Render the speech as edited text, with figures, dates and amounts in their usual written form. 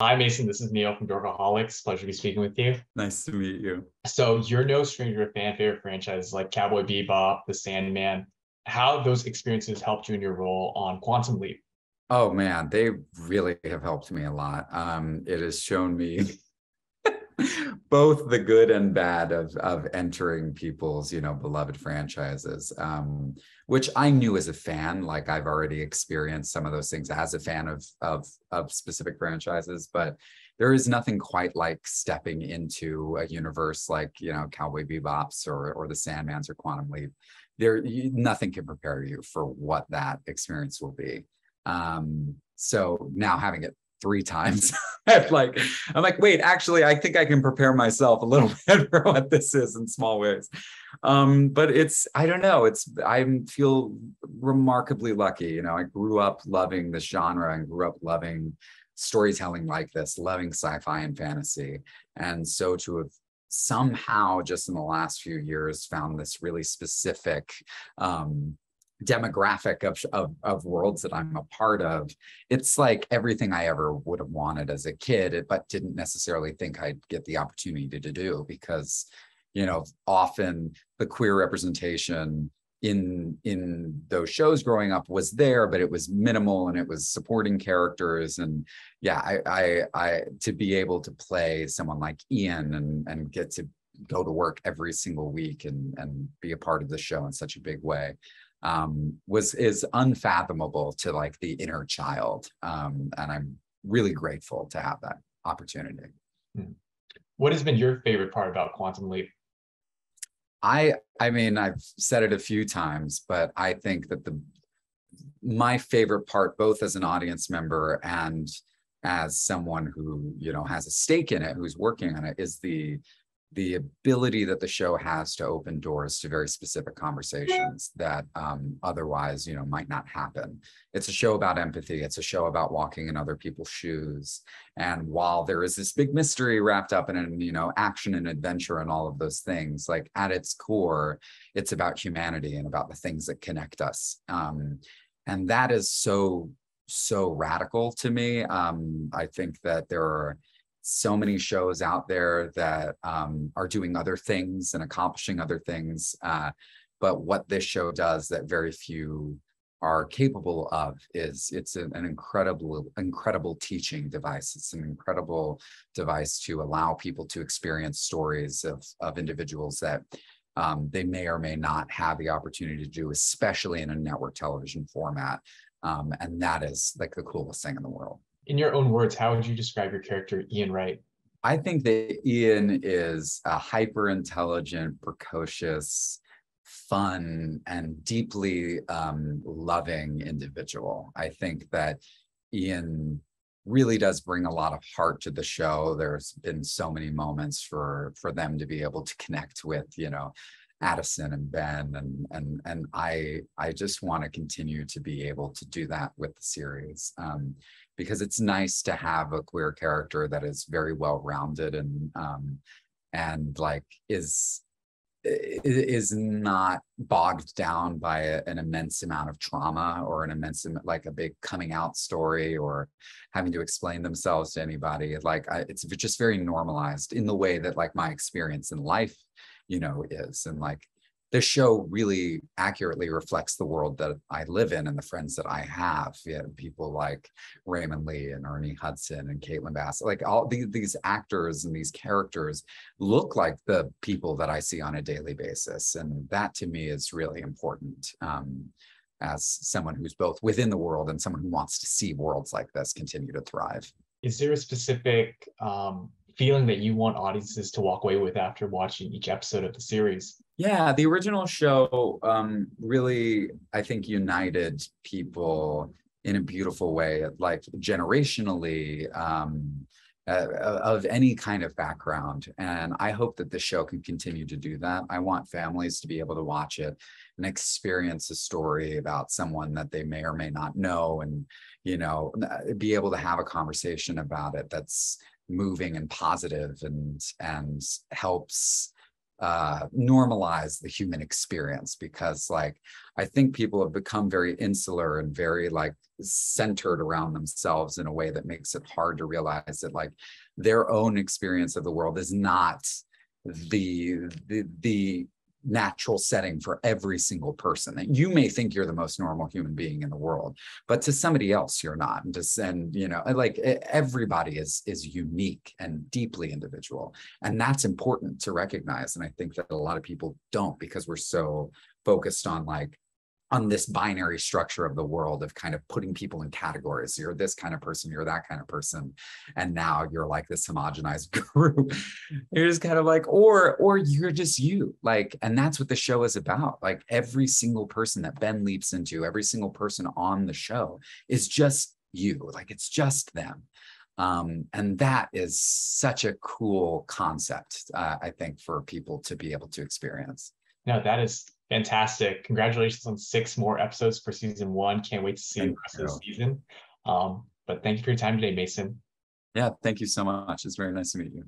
Hi, Mason. This is Neil from Dorkaholics. Pleasure to be speaking with you. Nice to meet you. So, you're no stranger to Fanfare franchises like Cowboy Bebop, The Sandman. How have those experiences helped you in your role on Quantum Leap? Oh man, they really have helped me a lot. It has shown me both the good and bad of entering people's, beloved franchises. Which I knew as a fan, like I've already experienced some of those things as a fan of specific franchises, but there is nothing quite like stepping into a universe like, Cowboy Bebop's or the Sandman's or Quantum Leap. Nothing can prepare you for what that experience will be. So now having it three times, I'm like, wait, actually, I think I can prepare myself a little bit for what this is in small ways. But I don't know, I feel remarkably lucky. I grew up loving this genre and grew up loving storytelling like this, loving sci-fi and fantasy. And so to have somehow just in the last few years found this really specific demographic of worlds that I'm a part of, it's like everything I ever would have wanted as a kid, but didn't necessarily think I'd get the opportunity to do because, often the queer representation in those shows growing up was there, but it was minimal and it was supporting characters. And yeah, I to be able to play someone like Ian and get to go to work every single week and be a part of the show in such a big way is unfathomable to like the inner child. And I'm really grateful to have that opportunity. What has been your favorite part about Quantum Leap? I mean, I've said it a few times, but I think that my favorite part, both as an audience member and as someone who, has a stake in it, who's working on it, is the ability that the show has to open doors to very specific conversations that otherwise, might not happen. It's a show about empathy. It's a show about walking in other people's shoes. And while there is this big mystery wrapped up in, action and adventure and all of those things, like at its core, it's about humanity and about the things that connect us. And that is so radical to me. I think that there are so many shows out there that are doing other things and accomplishing other things. But what this show does that very few are capable of is it's an incredible teaching device. It's an incredible device to allow people to experience stories of individuals that they may or may not have the opportunity to do, especially in a network television format. And that is like the coolest thing in the world. In your own words, how would you describe your character, Ian Wright? I think that Ian is a hyper intelligent, precocious, fun, and deeply loving individual. I think that Ian really does bring a lot of heart to the show. There's been so many moments for them to be able to connect with, Addison and Ben, and I just want to continue to be able to do that with the series. Because it's nice to have a queer character that is very well rounded and like is not bogged down by an immense amount of trauma or an immense like a big coming out story or having to explain themselves to anybody. Like it's just very normalized in the way that like my experience in life, is. And like the show really accurately reflects the world that I live in and the friends that I have. People like Raymond Lee and Ernie Hudson and Caitlin Bass, like all these actors and these characters look like the people that I see on a daily basis. And that to me is really important as someone who's both within the world and someone who wants to see worlds like this continue to thrive. Is there a specific feeling that you want audiences to walk away with after watching each episode of the series? Yeah, the original show really, I think, united people in a beautiful way, like generationally, of any kind of background. And I hope that the show can continue to do that. I want families to be able to watch it and experience a story about someone that they may or may not know, and, be able to have a conversation about it that's moving and positive and helps normalize the human experience, because like I think people have become very insular and very like centered around themselves in a way that makes it hard to realize that like their own experience of the world is not the natural setting for every single person. That you may think you're the most normal human being in the world, but to somebody else you're not. And you know, like everybody is unique and deeply individual, and that's important to recognize. And I think that a lot of people don't, because we're so focused on like on this binary structure of the world of kind of putting people in categories. You're this kind of person, you're that kind of person. And now you're like this homogenized group. You're just kind of like, or you're just you. Like, and that's what the show is about. Like every single person that Ben leaps into, every single person on the show is just you. Like it's just them. And that is such a cool concept, I think, for people to be able to experience. No, that is fantastic. Congratulations on 6 more episodes for season 1. Can't wait to see the rest of the season. But thank you for your time today, Mason. Yeah, thank you so much. It's very nice to meet you.